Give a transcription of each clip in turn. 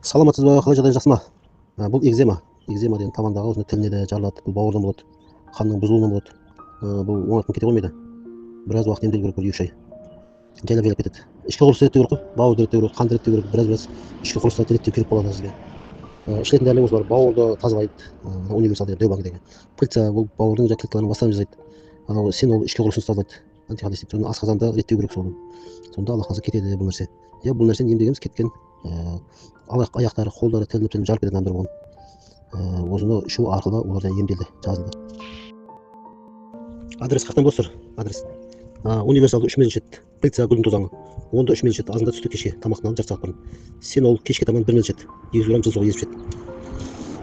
Саламатсыз ба, қалай жағдай жақсы ма? Бұл экзема. Экзема деген табандағы осындай тіліне де жарылады, бұл бауырдан болады, қанның бұзылуынан болады. Бұл оңайдан кете қоймайды. Біраз уақыт емделу керек, 2-3 ай. Жайлап кетеді. Ішкі құрылысты реттеу керек қой, бауырды реттеу керек, қанды реттеу керек, біраз ішкі құрылыстарды реттеу керек болады сізге. Ішілетін дәрілер осылар бауырды тазалайды, универсал деген деубак деген. Пыльца бұл бауырдың клеткаларын бастан жасайды. Анау сенол ішкі құрылысын тазалайды. Антихолестик асқазанды реттеу керек соны. Сонда Алла қаласа кетеді бұл нәрсе. Бұл нәрсені емдегеніміз кеткен аяқтары, қолдары тілініп жарып кететін адамдар болған. Осыны ішу арқылы олар емделді, жазылды. Адрес қақтан болсыр? Адрес. Универсалды 3 мезгіл пыльца гүлдің тозаңы. Онда 3 мезгіл азында түсті кешке тамақтан жарты сағат бұрын. Сенол кешке таман 1 мезгіл 200 грамм жылсоғы езіп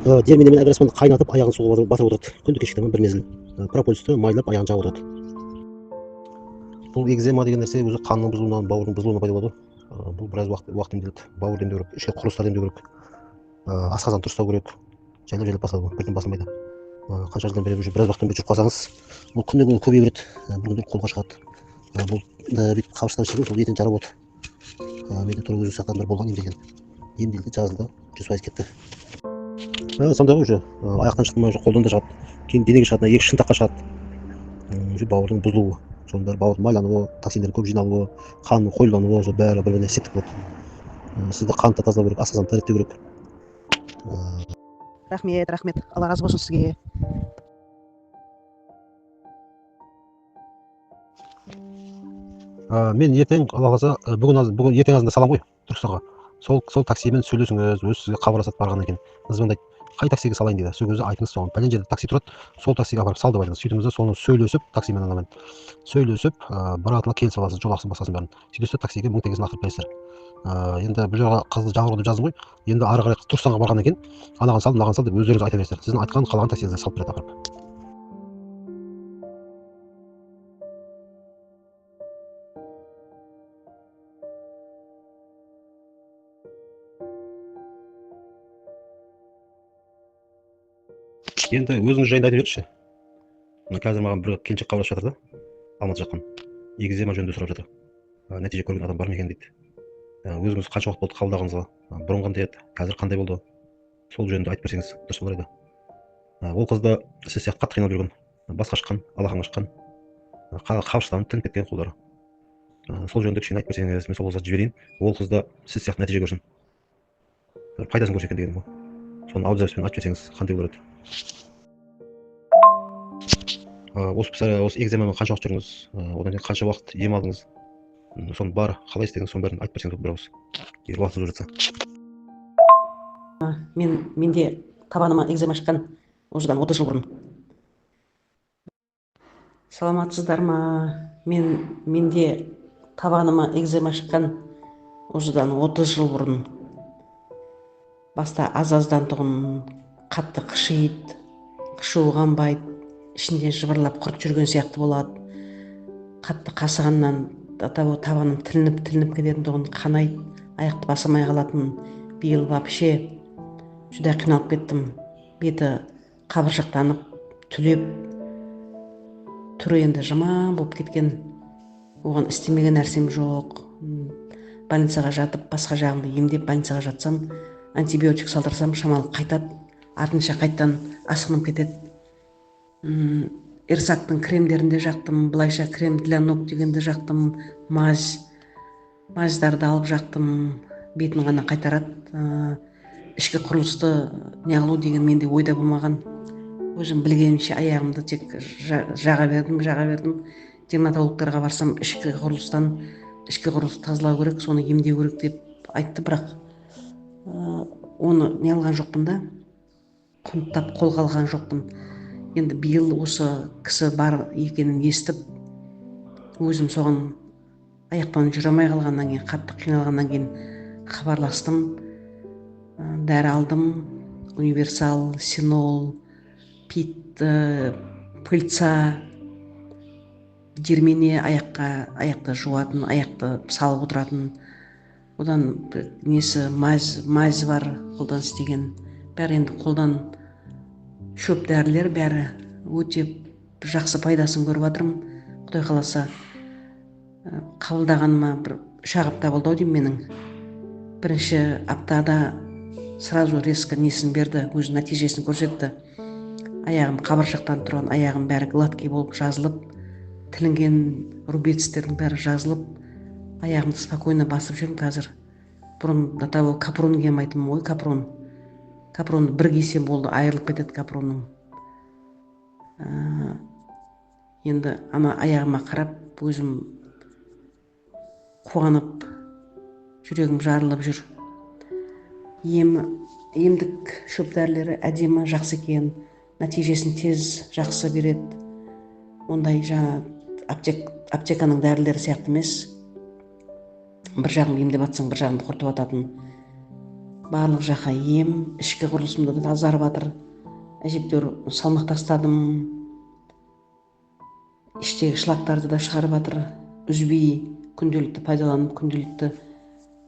дерменемен агреспанды қайнатып аяғын суға батырып отырады. Күнді кешке таман 1 мезгіл. Прополисті майлап аяғын жауып отырады. Бұл экзема деген нәрсе өзі қанның бұзылуынан, бауырдың бұзылуынан пайда болады. Бұл біраз уақыт емделеді. Бауыр емдеу керек, ішкі құрылыстарды емдеу керек. Асқазан дұрыстау керек. Жайлап басады, бірден басылмайды. Қанша жылдан бері біраз уақыттан бері жүріп қалсаңыз, бұл күннен күнге көбейе береді. Бір күнде қолға шығады. Бұл бүйтіп қабыршақтан шығып, сол етін жарып отыр. Менде тұрып өзі сақтандар болған емделген. Емделді, жазылды, 100% кетті. Сондай ғой уже аяқтан шықты ма, қолдан да шығады. Кейін денеге шығады, екі шынтаққа шығады. Уже бауырдың бұзылуы. Соның бәрі бауырдың майлануы, токсиндер көп жиналуы, қанның қоюлануы, бәрі бір-біріне септік болады. Сізді қанды тазалау керек, асқазанды реттеу керек. Рахмет. Алла разы болсын сізге. Мен ертең Алла қаласа бүгін ертең азында салам ғой Түркістанға. Сол таксимен сөйлесіңіз, өзі сізге хабарласады барғаннан кейін. Звондайды. Қай таксиге салайын дейді. Сол кезде айтыңыз соған. Пәлен жерде такси тұрады, сол таксиге апарып сал деп айтыңыз. Сөйтіңіз де соны сөйлесіп, таксимен анамен сөйлесіп, бір атына келісіп аласыз, жолақысын басқасын бәрін. Сөйтесіз таксиге 1000 теңгесін лақтырып бересіздер. Енді бұл жерге қызды жаңғыруды жаздым ғой. Енді ары қарай Түркістанға барғаннан кейін анаған сал, мынаған сал деп өздеріңіз айта бересіздер. Сіздің айтқан қалаған таксиге салып береді апарып. Енді өзіңіз жайында айта беріңізші. Қазір маған бір келіншек хабарласып жатыр да, Алматы жақтан. Экзема жөнінде сұрап жатыр. Нәтиже көрген адам бар ма екен дейді. Өзіңіз қанша уақыт болды қабылдағаныңызға? Бұрын қандай еді, қазір қандай болды? Сол жөнінде айтып берсеңіз дұрыс болар еді. Ол қызды сіз сияқты қатты қиналып жүрген, басқа шыққан, алақанға шыққан, қабыршақтан тілініп кеткен қолдары. Сол жөнінде кішкене айтып берсеңіз, мен сол қызға жіберейін, ол қызда сіз сияқты нәтиже көрсін, пайдасын көрсін екен дегенім ғой. Соны аудиозаписпен айтып берсеңіз қандай болар еді? Осы экземамен қанша уақыт жүрдіңіз? Одан кейін қанша уақыт ем алдыңыз? Соны бар, қалай істедіңіз, соның бәрін айтып берсеңіз бір ауыз. Егер уақытыңыз жатса. Менде табаныма экзема шыққан осыдан 30 жыл бұрын. Саламатсыздар ма? Менде табаныма экзема шыққан осыдан 30 жыл бұрын. Баста аз-аздан тұғын, қатты қышиды, қышуы қанбайды, ішінде жыбырлап құрт жүрген сияқты болады. Қатты қасығаннан табаным тілініп кететін тұғын, қанайды, аяқты басамай қалатын. Биыл вообще жүдә қиналып кеттім. Беті қабыршақтанып, түлеп, түрі енді жаман болып кеткен. Оған істемеген нәрсем жоқ. Больницаға жатып, басқа жағымды емдеп, больницаға жатсам, антибиотик салдырсам, шамалы қайтады. Артынша қайттан асқынып кетеді. Ирсактың кремдерінде жақтым, былайша крем для ног дегенде жақтым, маздарды алып жақтым, бетін ғана қайтарады. Ішкі құрылысты неғылу деген менде ойда болмаған. Өзім білгенімше аяғымды тек жаға бердім. Дерматологтарға барсам, ішкі құрылысты тазалау керек, соны емдеу керек деп айтты, бірақ оны не алған жоқпын да, құнттап қолға алған жоқпын. Енді биыл осы кісі бар екенін естіп, өзім соған аяқтан жүре алмай қалғаннан кейін, қатты қиналғаннан кейін хабарластым. Дәрі алдым, универсал, сенол, пыльца, дермене аяқты жуатын, аяқты салып отыратын. Одан несі мазь бар, қолдан істеген. Бәрі енді қолдан шөп дәрілер, бәрі өте жақсы пайдасын көріп жатырмын. Құдай қаласа қабылдағаныма бір 3 апта болды ау деймін менің. Бірінші аптада сразу резко несін берді, өз нәтижесін көрсетті. Аяғым қабыршақтан тұрған аяғым бәрі гладкий болып жазылып, тілінген рубецтердің бәрі жазылып, аяғымды спокойно басып жүрмін қазір. Бұрын до того капрон киемайтынмын ғой, капронды бір кисем болды, айырылып кетеді капронның. Енді ана аяғыма қарап өзім қуанып, жүрегім жарылып жүр. Емдік шөп дәрілері әдемі, жақсы екен, нәтижесін тез жақсы береді. Ондай жаңа аптеканың дәрілері сияқты емес. Бір жағын емдеп атсаң, бір жағын құртып ататын. Барлық жаққа ем, ішкі құрылысымда да тазарып жатыр. Әжептәуір салмақ тастадым. Іштегі шлактарды да шығарып жатыр. Үзбей күнделікті пайдаланып, күнделікті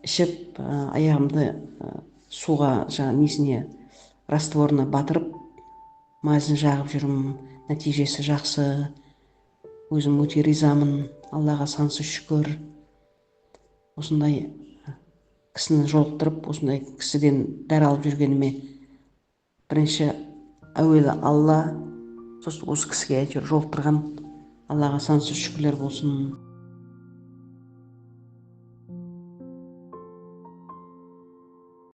ішіп, аяғымды суға несіне растворына батырып, мазін жағып жүрмін. Нәтижесі жақсы. Өзім өте ризамын. Аллаға сансыз шүкір. Осындай кісіні жолықтырып, осындай кісіден дәр алып жүргеніме бірінші әуелі Алла, сосын осы кісіге әйтеуір жолықтырған Аллаға сансыз шүкірлер болсын.